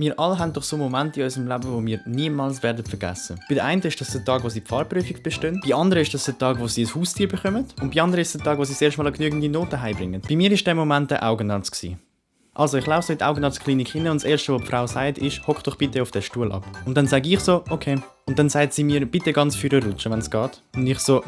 Wir alle haben doch so Momente in unserem Leben, die wir niemals werden vergessen. Bei der einen ist das der Tag, wo sie die Fahrprüfung bestehen. Bei anderen ist das der Tag, wo sie ein Haustier bekommen. Und bei anderen ist der Tag, wo sie das erste Mal genügende Noten heimbringen. Bei mir war der Moment der Augenarzt gewesen. Also, ich laufe so in die Augenarztklinik hin und das Erste, was die Frau sagt, ist, hock doch bitte auf den Stuhl ab. Und dann sage ich so, okay. Und dann sagt sie mir, bitte ganz vorne rutschen, wenn es geht. Und ich so,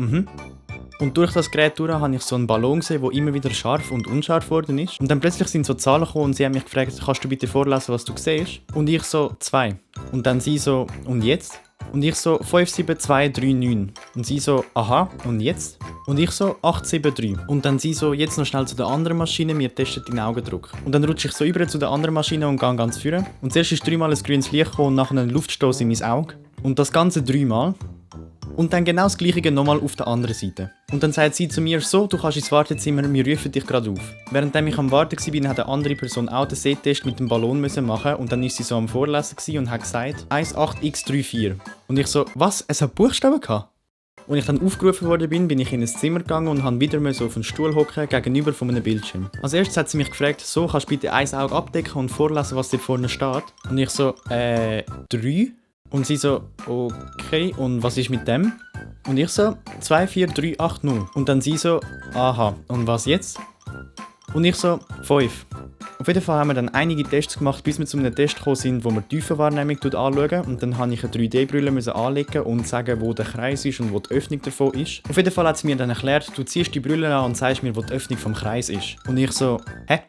Und durch das Gerät durch habe ich so einen Ballon gesehen, der immer wieder scharf und unscharf geworden ist. Und dann plötzlich sind so Zahlen gekommen und sie haben mich gefragt, kannst du bitte vorlesen, was du siehst? Und ich so, 2. Und dann sie so, und jetzt? Und ich so, 57239. Und sie so, aha, und jetzt? Und ich so, 873. Und dann sie so, jetzt noch schnell zu der anderen Maschine, wir testen deinen Augendruck. Und dann rutsche ich so über zu der anderen Maschine und gehe ganz vorne. Und zuerst ist 3-mal ein grünes Licht gekommen und nachher ein Luftstoß in mein Auge. Und das Ganze 3-mal. Und dann genau das Gleiche nochmal auf der anderen Seite. Und dann sagt sie zu mir so, du kannst ins Wartezimmer, wir rufen dich gerade auf. Während ich am Warten war, hat eine andere Person auch den Sehtest mit dem Ballon machen und dann war sie so am Vorlesen und hat gesagt 18x34. Und ich so, was? Es hat Buchstaben gehabt? Als ich dann aufgerufen worden bin ich in ein Zimmer gegangen und habe wieder auf einen Stuhl hocken gegenüber von einem Bildschirm. Als erstes hat sie mich gefragt, so, kannst du bitte ein Auge abdecken und vorlesen, was dort vorne steht? Und ich so, 3? Und sie so, okay, und was ist mit dem? Und ich so, 24380. Und dann sie so, aha, und was jetzt? Und ich so, 5. Auf jeden Fall haben wir dann einige Tests gemacht, bis wir zu einem Test gekommen sind, wo wir die Tiefenwahrnehmung anschauen. Und dann musste ich eine 3D-Brille anlegen und sagen, wo der Kreis ist und wo die Öffnung davon ist. Auf jeden Fall hat sie mir dann erklärt, du ziehst die Brille an und sagst mir, wo die Öffnung vom Kreis ist. Und ich so, hä?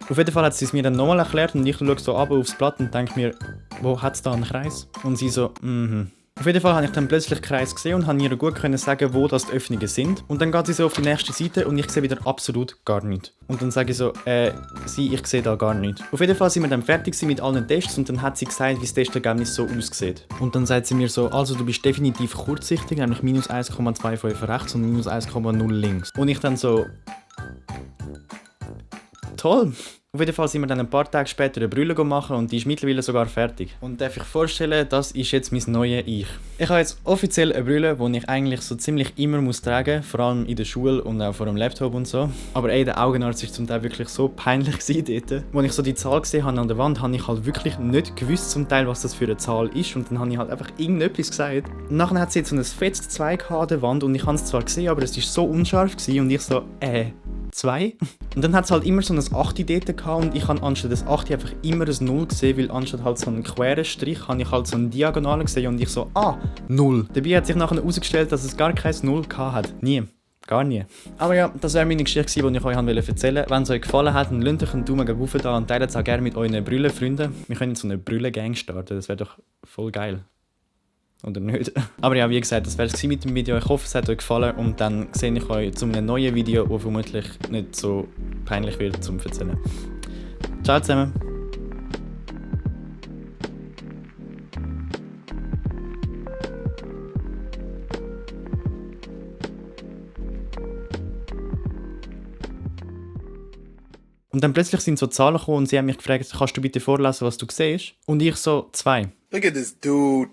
Auf jeden Fall hat sie es mir dann nochmal erklärt und ich schaue so runter aufs Blatt und denke mir, wo hat es da einen Kreis? Und sie so, Auf jeden Fall habe ich dann plötzlich den Kreis gesehen und konnte ihr gut sagen, wo das die Öffnungen sind. Und dann geht sie so auf die nächste Seite und ich sehe wieder absolut gar nichts. Und dann sage ich so, ich sehe da gar nichts. Auf jeden Fall sind wir dann fertig mit allen Tests und dann hat sie gesagt, wie das Testergebnis so aussieht. Und dann sagt sie mir so, also du bist definitiv kurzsichtig, nämlich minus 1,25 rechts und minus 1,0 links. Und ich dann so, toll! Auf jeden Fall sind wir dann ein paar Tage später eine Brille machen und die ist mittlerweile sogar fertig. Und darf ich vorstellen, das ist jetzt mein neues Ich. Ich habe jetzt offiziell eine Brille, die ich eigentlich so ziemlich immer tragen muss, vor allem in der Schule und auch vor dem Laptop und so. Aber der Augenarzt war zum Teil wirklich so peinlich dort. Als ich so die Zahl gesehen habe an der Wand, habe ich halt wirklich nicht gewusst zum Teil, was das für eine Zahl ist und dann habe ich halt einfach irgendetwas gesagt. Und nachher hat sie jetzt so ein fettes 2 an der Wand und ich habe es zwar gesehen, aber es war so unscharf gewesen und ich so, 2? Und dann hat es halt immer so ein 8 dort gehabt und ich habe anstatt des 8 einfach immer ein 0 gesehen, weil anstatt halt so einen queren Strich habe ich halt so einen Diagonalen gesehen und ich so, 0. Dabei hat sich nachher herausgestellt, dass es gar kein 0 gehabt hat. Nie. Gar nie. Aber ja, das wäre meine Geschichte, die ich euch erzählen wollte. Wenn es euch gefallen hat, dann lasst euch einen Daumen rauf da und teilt es auch gerne mit euren Brüllenfreunden. Wir können so eine Brüllen-Gang starten, das wäre doch voll geil. Oder nicht. Aber ja, wie gesagt, das wäre es mit dem Video. Ich hoffe, es hat euch gefallen und dann sehe ich euch zu einem neuen Video, das vermutlich nicht so peinlich wird zum Erzählen. Ciao zusammen! Und dann plötzlich sind so Zahlen gekommen und sie haben mich gefragt, kannst du bitte vorlesen, was du siehst? Und ich so, 2. Look at this dude.